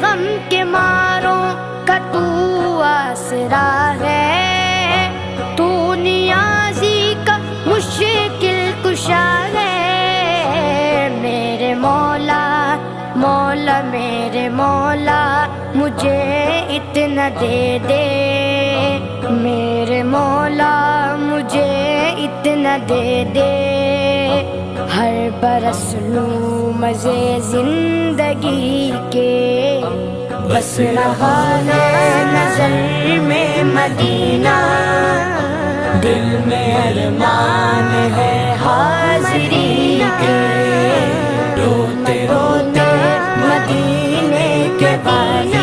غم کے ماروں کا تو آسرا ہے، تو نیازی کا مشکل کشا ہے، میرے مولا مولا میرے مولا مجھے اتنا دے دے، میرے مولا مجھے اتنا دے دے، ہر برس لوں مزے زندگی کے، بس رہا ہے نظر میں مدینہ، دل میں ارمان ہے حاضری کے، روتے روتے مدینے کے بانی